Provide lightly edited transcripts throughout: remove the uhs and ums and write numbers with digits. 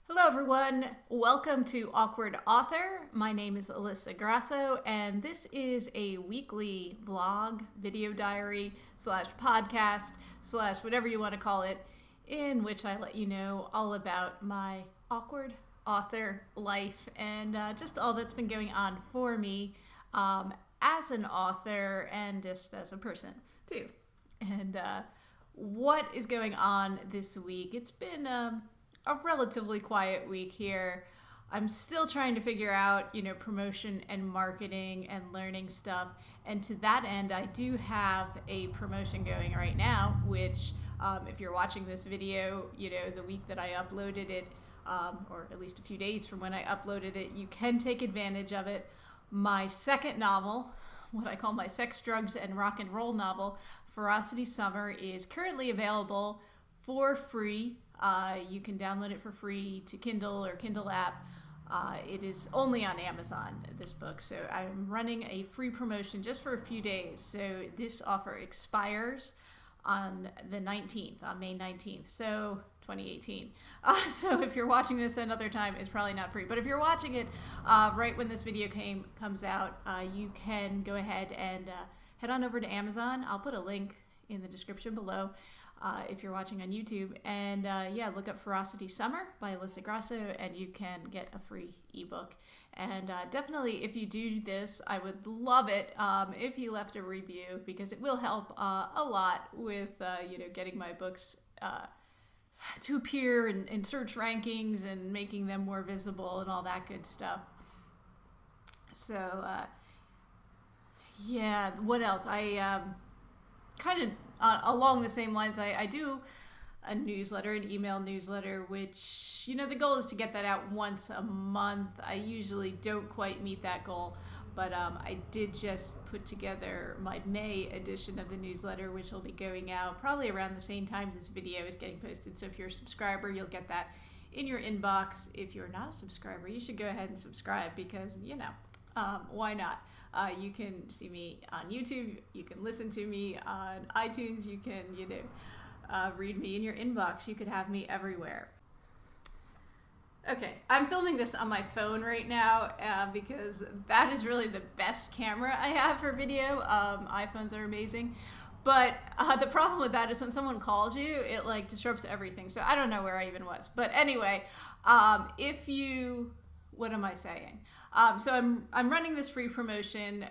Hello, everyone. Welcome to Awkward Author. My name is Alyssa Grasso, and this is a weekly vlog, video diary, slash podcast, slash whatever you want to call it, in which I let you know all about my awkward author life and just all that's been going on for me as an author and just as a person, too. And what is going on this week? It's been a relatively quiet week here. I'm still trying to figure out, promotion and marketing and learning stuff. And to that end, I do have a promotion going right now, which if you're watching this video, the week that I uploaded it, or at least a few days from when I uploaded it, you can take advantage of it. My second novel, what I call my sex, drugs, and rock and roll novel, Ferocity Summer, is currently available for free. You can download it for free to Kindle or Kindle app. It is only on Amazon, this book. So I'm running a free promotion just for a few days. So this offer expires on the 19th, on May 19th. So 2018. So if you're watching this another time, it's probably not free. But if you're watching it right when this video comes out, you can go ahead and head on over to Amazon. I'll put a link in the description below. If you're watching on YouTube, and look up Ferocity Summer by Alyssa Grasso, and you can get a free ebook. And definitely, if you do this, I would love it if you left a review, because it will help a lot with getting my books to appear in search rankings and making them more visible and all that good stuff. So what else? I kind of along the same lines, I do a newsletter, an email newsletter, which, the goal is to get that out once a month. I usually don't quite meet that goal, but I did just put together my May edition of the newsletter, which will be going out probably around the same time this video is getting posted. So if you're a subscriber, you'll get that in your inbox. If you're not a subscriber, you should go ahead and subscribe, because, why not? You can see me on YouTube, you can listen to me on iTunes, you can, read me in your inbox. You could have me everywhere. Okay, I'm filming this on my phone right now because that is really the best camera I have for video. iPhones are amazing. But the problem with that is when someone calls you, it disrupts everything. So I don't know where I even was. But anyway, what am I saying? So I'm running this free promotion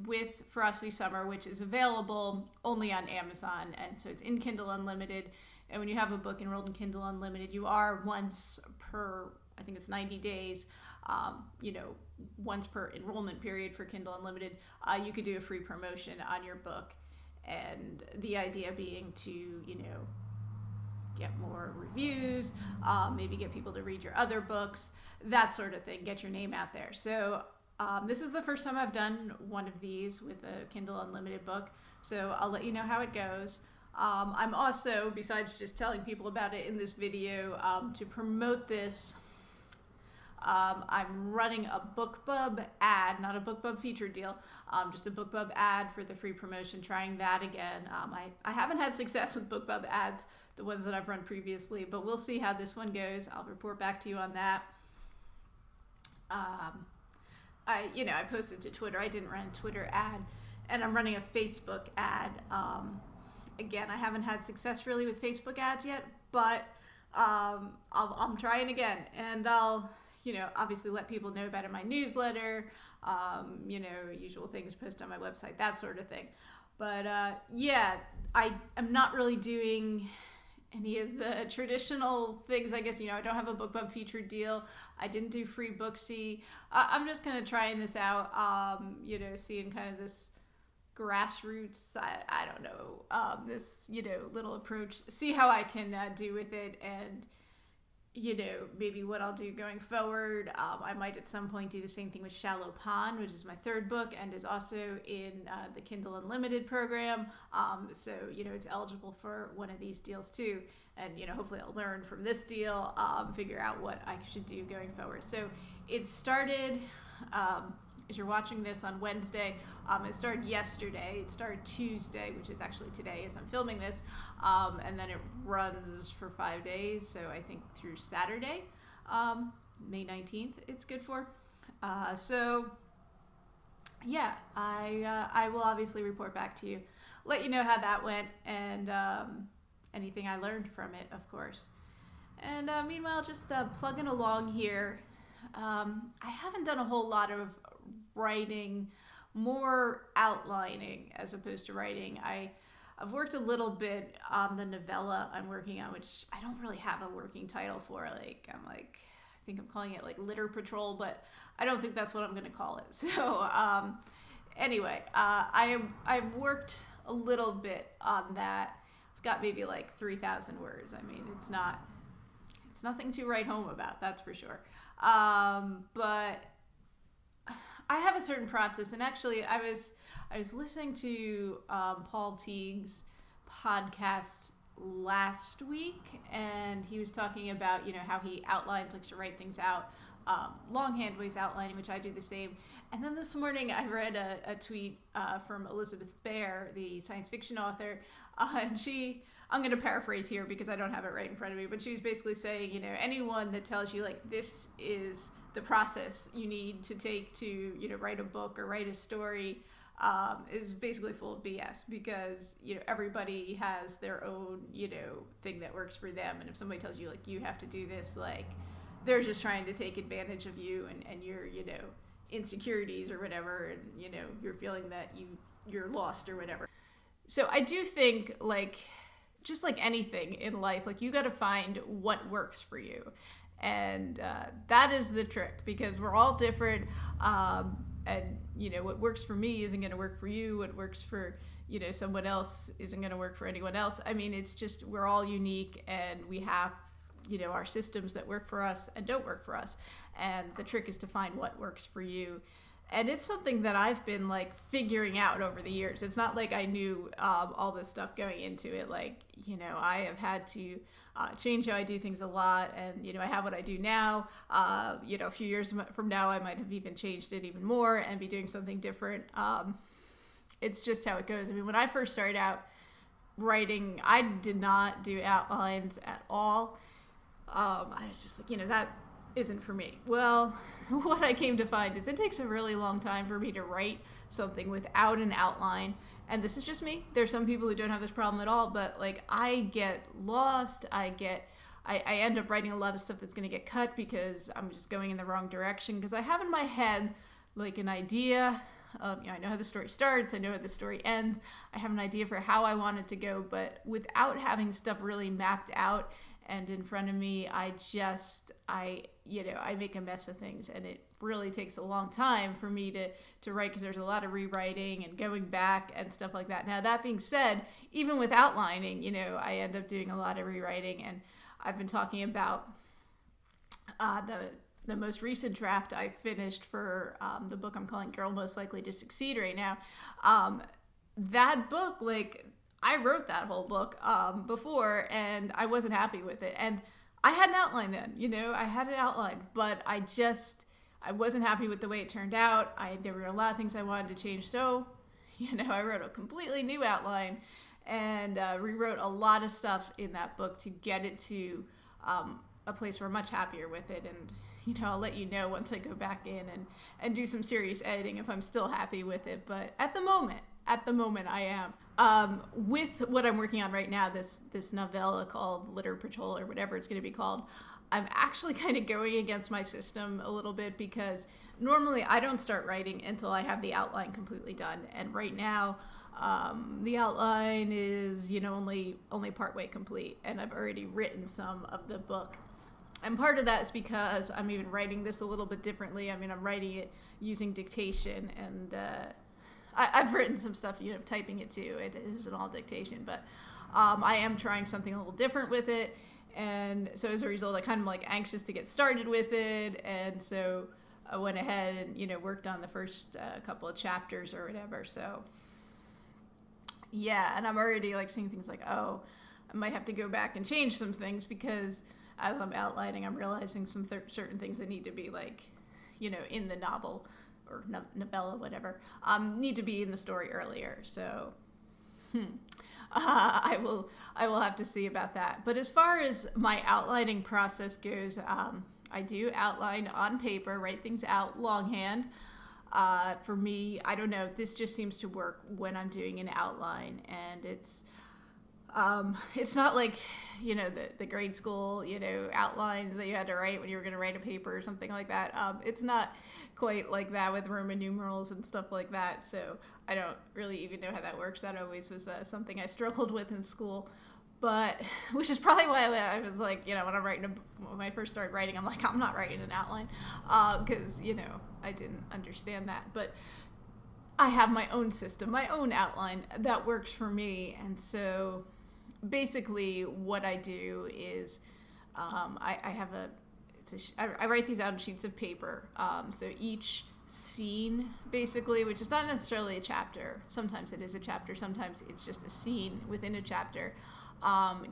with Ferocity Summer, which is available only on Amazon, and so it's in Kindle Unlimited. And when you have a book enrolled in Kindle Unlimited, you are once per, I think it's 90 days, once per enrollment period for Kindle Unlimited, you could do a free promotion on your book. And the idea being to, get more reviews, maybe get people to read your other books, that sort of thing, get your name out there. So this is the first time I've done one of these with a Kindle Unlimited book, so I'll let you know how it goes. I'm also, besides just telling people about it in this video, to promote this, I'm running a BookBub ad, not a BookBub feature deal, just a BookBub ad for the free promotion, trying that again. I haven't had success with BookBub ads, the ones that I've run previously, but we'll see how this one goes. I'll report back to you on that. I posted to Twitter. I didn't run a Twitter ad, and I'm running a Facebook ad. Again, I haven't had success really with Facebook ads yet, but I'm trying again, and I'll obviously let people know about it in my newsletter, usual things, post on my website, that sort of thing. But I am not really doing any of the traditional things. I guess, I don't have a BookBub featured deal. I didn't do free Booksy. I'm just kind of trying this out, seeing kind of this grassroots, I don't know, this, little approach, see how I can do with it, and, maybe what I'll do going forward. I might at some point do the same thing with Shallow Pond, which is my third book and is also in the Kindle Unlimited program. So, it's eligible for one of these deals too. And, hopefully I'll learn from this deal, figure out what I should do going forward. So it started, as you're watching this on Wednesday, it started yesterday. It started Tuesday, which is actually today as I'm filming this, and then it runs for 5 days, so I think through Saturday. May 19th it's good for. So yeah, I will obviously report back to you, let you know how that went, and anything I learned from it, of course. And meanwhile, just plugging along here. I haven't done a whole lot of writing, more outlining as opposed to writing. I've worked a little bit on the novella I'm working on, which I don't really have a working title for. I think I'm calling it like Litter Patrol, but I don't think that's what I'm going to call it. So anyway, I've worked a little bit on that. I've got maybe like 3,000 words. I mean, it's nothing to write home about, that's for sure. But I have a certain process, and actually I was listening to Paul Teague's podcast last week, and he was talking about, how he outlines, likes to write things out, longhand ways outlining, which I do the same. And then this morning I read a tweet from Elizabeth Bear, the science fiction author, and I'm going to paraphrase here because I don't have it right in front of me, but she was basically saying, anyone that tells you like this is the process you need to take to, write a book or write a story, is basically full of BS, because everybody has their own thing that works for them, and if somebody tells you like you have to do this, like they're just trying to take advantage of you and your insecurities or whatever, and you're feeling that you're lost or whatever. So I do think, like, just like anything in life, like you got to find what works for you, and that is the trick, because we're all different. And what works for me isn't going to work for you. What works for someone else isn't going to work for anyone else. I mean, it's just, we're all unique, and we have our systems that work for us and don't work for us. And the trick is to find what works for you. And it's something that I've been like figuring out over the years. It's not like I knew all this stuff going into it. Like, I have had to change how I do things a lot. And, I have what I do now. A few years from now, I might have even changed it even more and be doing something different. It's just how it goes. I mean, when I first started out writing, I did not do outlines at all. I was just like, that isn't for me. Well, what I came to find is it takes a really long time for me to write something without an outline. And this is just me. There's some people who don't have this problem at all, but like I get lost. I end up writing a lot of stuff that's going to get cut because I'm just going in the wrong direction, because I have in my head like an idea of, I know how the story starts, I know how the story ends, I have an idea for how I want it to go, but without having stuff really mapped out and in front of me, I make a mess of things, and it really takes a long time for me to write, because there's a lot of rewriting and going back and stuff like that. Now, that being said, even with outlining, I end up doing a lot of rewriting, and I've been talking about the most recent draft I finished for the book I'm calling Girl Most Likely to Succeed right now. That book, like, I wrote that whole book before, and I wasn't happy with it. And I had an outline then, I had it outlined, but I wasn't happy with the way it turned out. There were a lot of things I wanted to change. So, I wrote a completely new outline and rewrote a lot of stuff in that book to get it to a place where I'm much happier with it. And, I'll let you know once I go back in and do some serious editing if I'm still happy with it. But at the moment I am. With what I'm working on right now, this novella called Litter Patrol, or whatever it's going to be called, I'm actually kind of going against my system a little bit, because normally I don't start writing until I have the outline completely done. And right now, the outline is, only partway complete, and I've already written some of the book. And part of that is because I'm even writing this a little bit differently. I mean, I'm writing it using dictation, and I've written some stuff, typing it too. It isn't all dictation, but I am trying something a little different with it. And so as a result, I kind of like anxious to get started with it. And so I went ahead and, worked on the first couple of chapters or whatever. So yeah, and I'm already like seeing things like, oh, I might have to go back and change some things, because as I'm outlining, I'm realizing some certain things that need to be like, in the novel or novella, whatever, need to be in the story earlier. So, I will have to see about that. But as far as my outlining process goes, I do outline on paper, write things out longhand. For me, I don't know, this just seems to work when I'm doing an outline, and it's not like, the grade school, outlines that you had to write when you were going to write a paper or something like that. It's not quite like that with Roman numerals and stuff like that. So I don't really even know how that works. That always was something I struggled with in school. But, which is probably why I was like, when when I first started writing, I'm like, I'm not writing an outline, because, I didn't understand that. But I have my own system, my own outline that works for me. And so basically what I do is I have I write these out on sheets of paper. So each scene, basically, which is not necessarily a chapter. Sometimes it is a chapter. Sometimes it's just a scene within a chapter.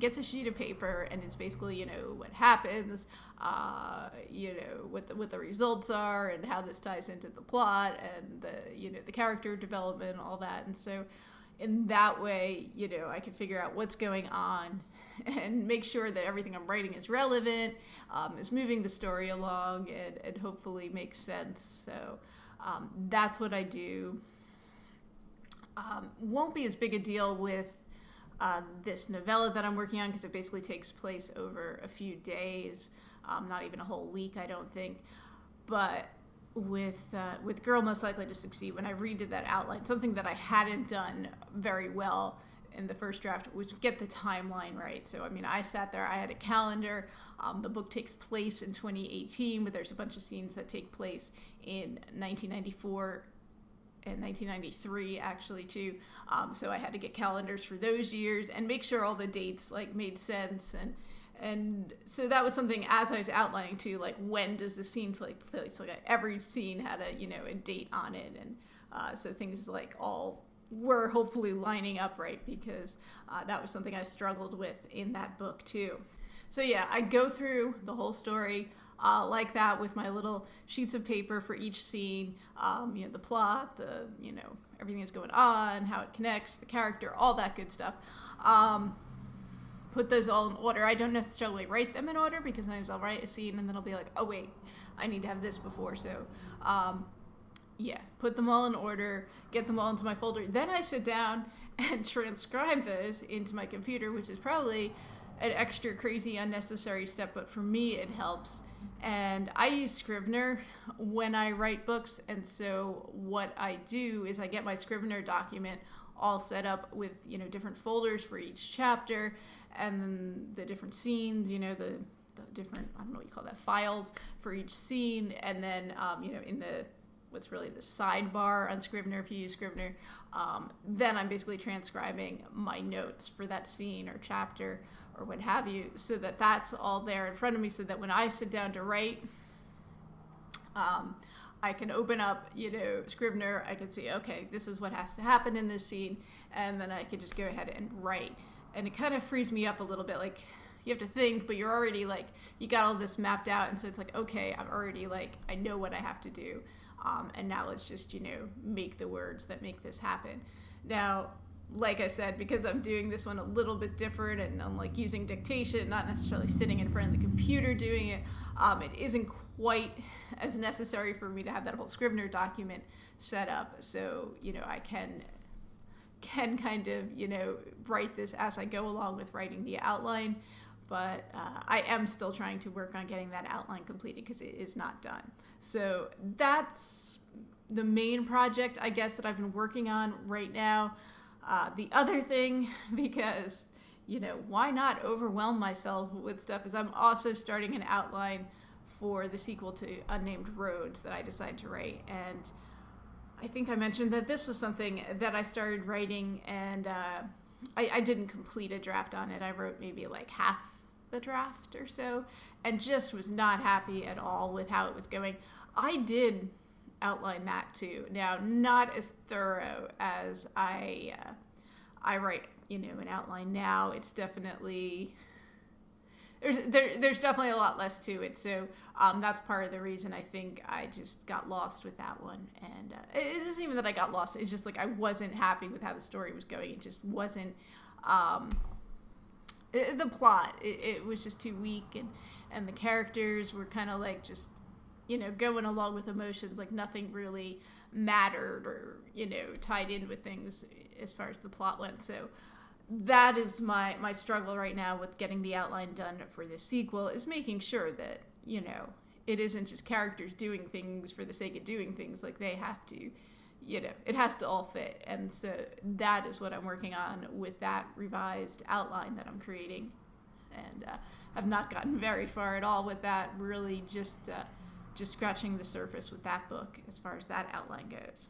Gets a sheet of paper, and it's basically, what happens, what the results are, and how this ties into the plot, and the character development, all that. And so in that way, I can figure out what's going on and make sure that everything I'm writing is relevant, is moving the story along, and hopefully makes sense. So that's what I do. Won't be as big a deal with this novella that I'm working on, because it basically takes place over a few days, not even a whole week, I don't think. But with Girl Most Likely to Succeed, when I redid that outline, something that I hadn't done very well in the first draft was get the timeline right. So, I sat there, I had a calendar. The book takes place in 2018, but there's a bunch of scenes that take place in 1994 and 1993 actually too. So I had to get calendars for those years and make sure all the dates made sense, and so that was something as I was outlining too, when does the scene take place? Every scene had a date on it, and so things all were hopefully lining up right, because that was something I struggled with in that book too. So yeah, I go through the whole story like that, with my little sheets of paper for each scene, the plot, everything that's going on, how it connects, the character, all that good stuff. Put those all in order. I don't necessarily write them in order, because sometimes I'll write a scene and then I'll be like, oh wait, I need to have this before. So put them all in order, get them all into my folder. Then I sit down and transcribe those into my computer, which is probably an extra crazy unnecessary step, but for me it helps. And I use Scrivener when I write books, and so what I do is I get my Scrivener document all set up with different folders for each chapter, and then the different scenes, the different, I don't know what you call that, files for each scene, and then in the what's really the sidebar on Scrivener, if you use Scrivener, then I'm basically transcribing my notes for that scene or chapter or what have you, so that that's all there in front of me, so that when I sit down to write, I can open up, Scrivener, I can see, okay, this is what has to happen in this scene, and then I can just go ahead and write. And it kind of frees me up a little bit, you have to think, but you're already, you got all this mapped out, and so it's okay, I'm already, I know what I have to do, and now let's just, make the words that make this happen. Now, like I said, because I'm doing this one a little bit different, and I'm using dictation, not necessarily sitting in front of the computer doing it, it isn't quite as necessary for me to have that whole Scrivener document set up. So, I can kind of, write this as I go along with writing the outline, but I am still trying to work on getting that outline completed, because it is not done. So that's the main project, I guess, that I've been working on right now. The other thing, because, why not overwhelm myself with stuff, is I'm also starting an outline for the sequel to Unnamed Roads that I decided to write. And I think I mentioned that this was something that I started writing, and I didn't complete a draft on it. I wrote maybe half the draft or so, and just was not happy at all with how it was going. I did outline that too. Now, not as thorough as I write, an outline now. It's definitely, there's definitely a lot less to it. So that's part of the reason I think I just got lost with that one. And it isn't even that I got lost. It's just I wasn't happy with how the story was going. It just wasn't the plot, it was just too weak, and the characters were kind of like just, going along with emotions, like nothing really mattered or, tied in with things as far as the plot went. So that is my struggle right now with getting the outline done for this sequel, is making sure that, it isn't just characters doing things for the sake of doing things. Like, they have to, it has to all fit. And so that is what I'm working on with that revised outline that I'm creating. And have not gotten very far at all with that, really just scratching the surface with that book as far as that outline goes.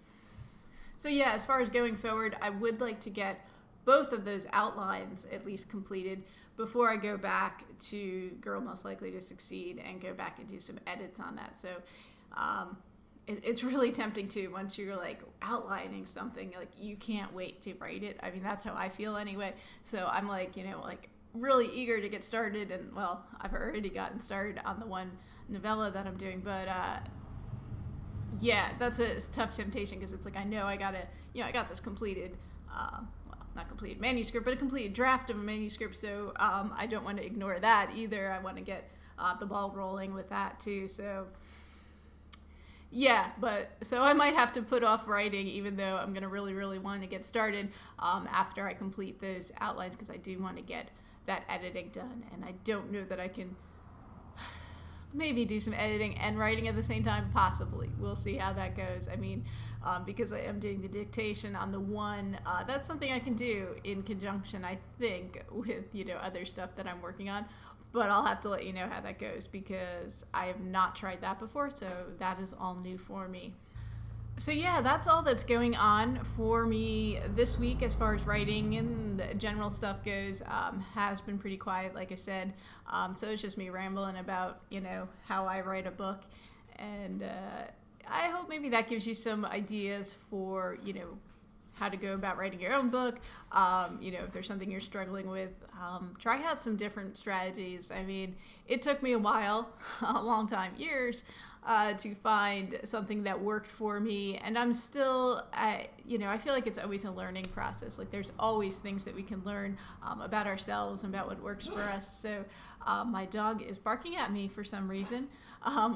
So yeah, as far as going forward, I would like to get both of those outlines at least completed before I go back to Girl Most Likely to Succeed and go back and do some edits on that. So it's really tempting too, once you're like outlining something, like you can't wait to write it. I mean, that's how I feel anyway. So I'm like, like really eager to get started. And well, I've already gotten started on the one novella that I'm doing, but yeah, that's a tough temptation, because it's like, I know I got this completed, not completed manuscript, but a completed draft of a manuscript. So I don't want to ignore that either. I want to get the ball rolling with that too. So yeah, so I might have to put off writing, even though I'm going to really, really want to get started after I complete those outlines, because I do want to get that editing done. And I don't know that I can maybe do some editing and writing at the same time, possibly. We'll see how that goes. I mean, because I am doing the dictation on the one, that's something I can do in conjunction, I think, with, other stuff that I'm working on. But I'll have to let you know how that goes, because I have not tried that before, so that is all new for me. So yeah, that's all that's going on for me this week as far as writing and general stuff goes. Has been pretty quiet, like I said. So it's just me rambling about, how I write a book. And I hope maybe that gives you some ideas for, how to go about writing your own book. If there's something you're struggling with, try out some different strategies. I mean, it took me a while, a long time, years, to find something that worked for me. And I'm still, I feel like it's always a learning process. Like, there's always things that we can learn about ourselves and about what works for us. So my dog is barking at me for some reason,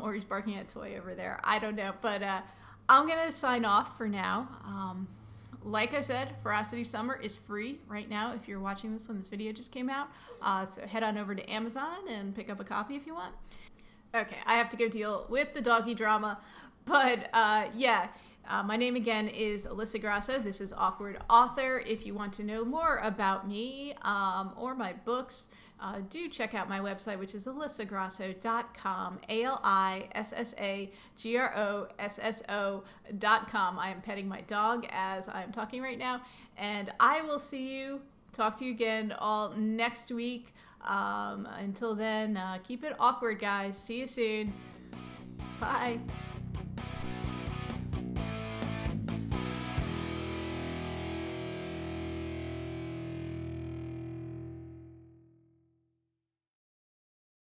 or he's barking at a toy over there. I don't know, but I'm going to sign off for now. Like I said, Ferocity Summer is free right now if you're watching this when this video just came out. So head on over to Amazon and pick up a copy if you want. Okay, I have to go deal with the doggy drama. But yeah, my name again is Alyssa Grasso. This is Awkward Author. If you want to know more about me or my books, do check out my website, which is alyssagrasso.com, ALISSAGROSSO.com. I am petting my dog as I'm talking right now, and I will talk to you again all next week. Until then, keep it awkward, guys. See you soon. Bye.